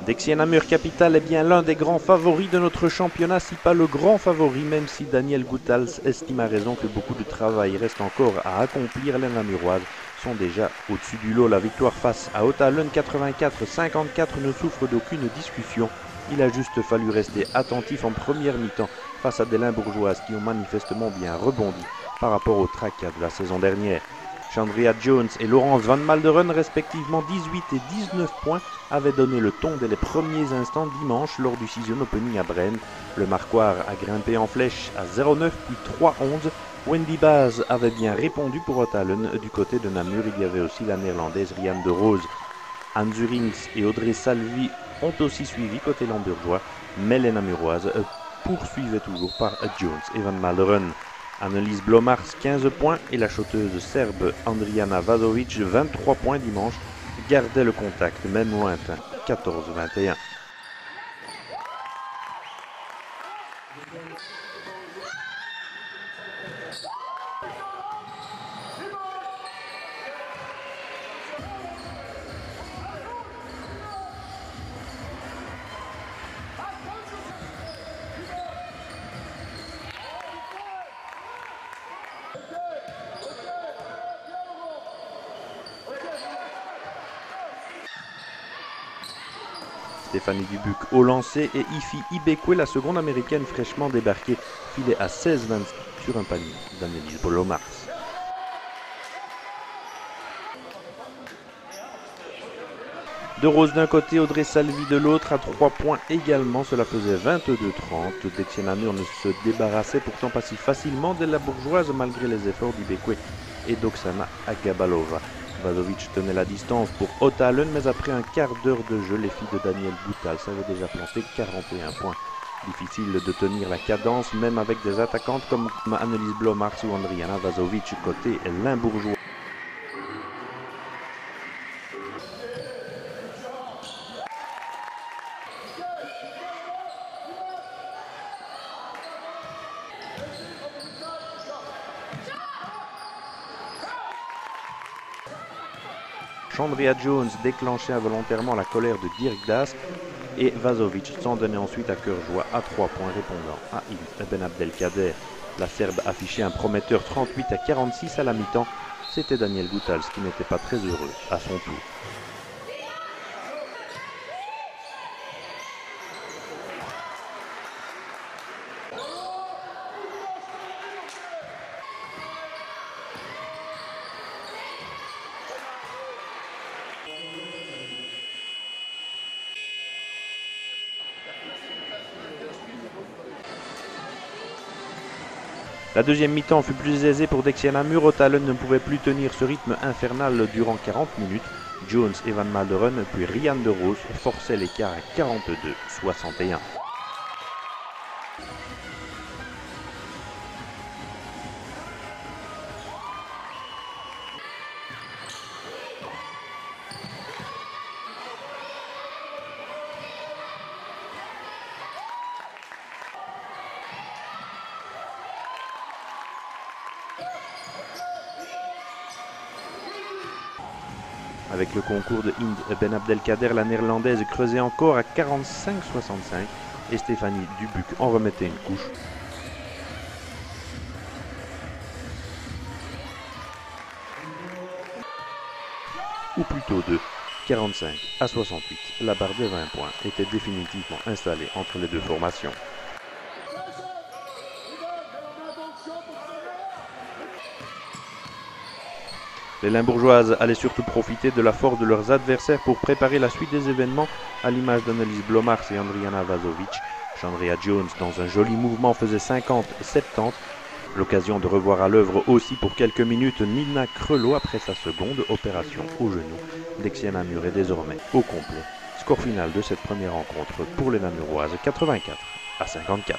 Dexia Namur Capital est bien l'un des grands favoris de notre championnat, si pas le grand favori, même si Daniel Goethals estime à raison que beaucoup de travail reste encore à accomplir. Les Namuroises sont déjà au-dessus du lot. La victoire face à Otalön 84-54 ne souffre d'aucune discussion. Il a juste fallu rester attentif en première mi-temps face à des Limbourgeoises qui ont manifestement bien rebondi par rapport au tracas de la saison dernière. Chandria Jones et Laurence Van Malderen, respectivement 18 et 19 points, avaient donné le ton dès les premiers instants dimanche lors du season opening à Brenne. Le Marquoir a grimpé en flèche à 0,9 puis 3,11. Wendy Baz avait bien répondu pour Otalön. Du côté de Namur, il y avait aussi la néerlandaise Rianne de Rose. Anne Zurings et Audrey Salvi ont aussi suivi côté lambourgeois, mais les Namuroises poursuivaient toujours par Jones et Van Malderen. Annelies Blomars 15 points et la shoteuse serbe Andrijana Vazovic 23 points dimanche gardait le contact même lointain 14-21. Stéphanie Dubuc au lancer et Ifi Ibekwe, la seconde américaine fraîchement débarquée, filait à 16-20 sur un panier d'Annelies Blomars. De Rose d'un côté, Audrey Salvi de l'autre à 3 points également, cela faisait 22-30. Dexia Namur ne se débarrassait pourtant pas si facilement de la bourgeoise malgré les efforts d'Ibekwe et d'Oksana Agabalova. Vazovic tenait la distance pour Otalön, mais après un quart d'heure de jeu, les filles de Daniel Goethals avaient déjà planté 41 points. Difficile de tenir la cadence, même avec des attaquantes comme Annelies Blomars ou Andrijana Vazovic côté limbourgeois. Chandria Jones déclenchait involontairement la colère de Dirk Das et Vazovic s'en donnait ensuite à cœur joie à 3 points répondant à Ibn Abdelkader. La Serbe affichait un prometteur 38-46 à la mi-temps. C'était Daniel Goethals qui n'était pas très heureux à son tour. La deuxième mi-temps fut plus aisée pour Dexia Namur. Otalön ne pouvait plus tenir ce rythme infernal durant 40 minutes. Jones et Van Malderen puis Rianne de Rose forçaient l'écart à 42-61. Avec le concours de Hind Ben Abdelkader, la néerlandaise creusait encore à 45-65 et Stéphanie Dubuc en remettait une couche. Ou plutôt de 45-68. La barre des 20 points était définitivement installée entre les deux formations. Les Limbourgeoises allaient surtout profiter de la force de leurs adversaires pour préparer la suite des événements, à l'image d'Annelies Blomars et Andrijana Vazovic. Chandria Jones, dans un joli mouvement, faisait 50-70. L'occasion de revoir à l'œuvre aussi pour quelques minutes Nina Crelot après sa seconde opération au genou. Dexia Namur est désormais au complet. Score final de cette première rencontre pour les Namuroises, 84-54.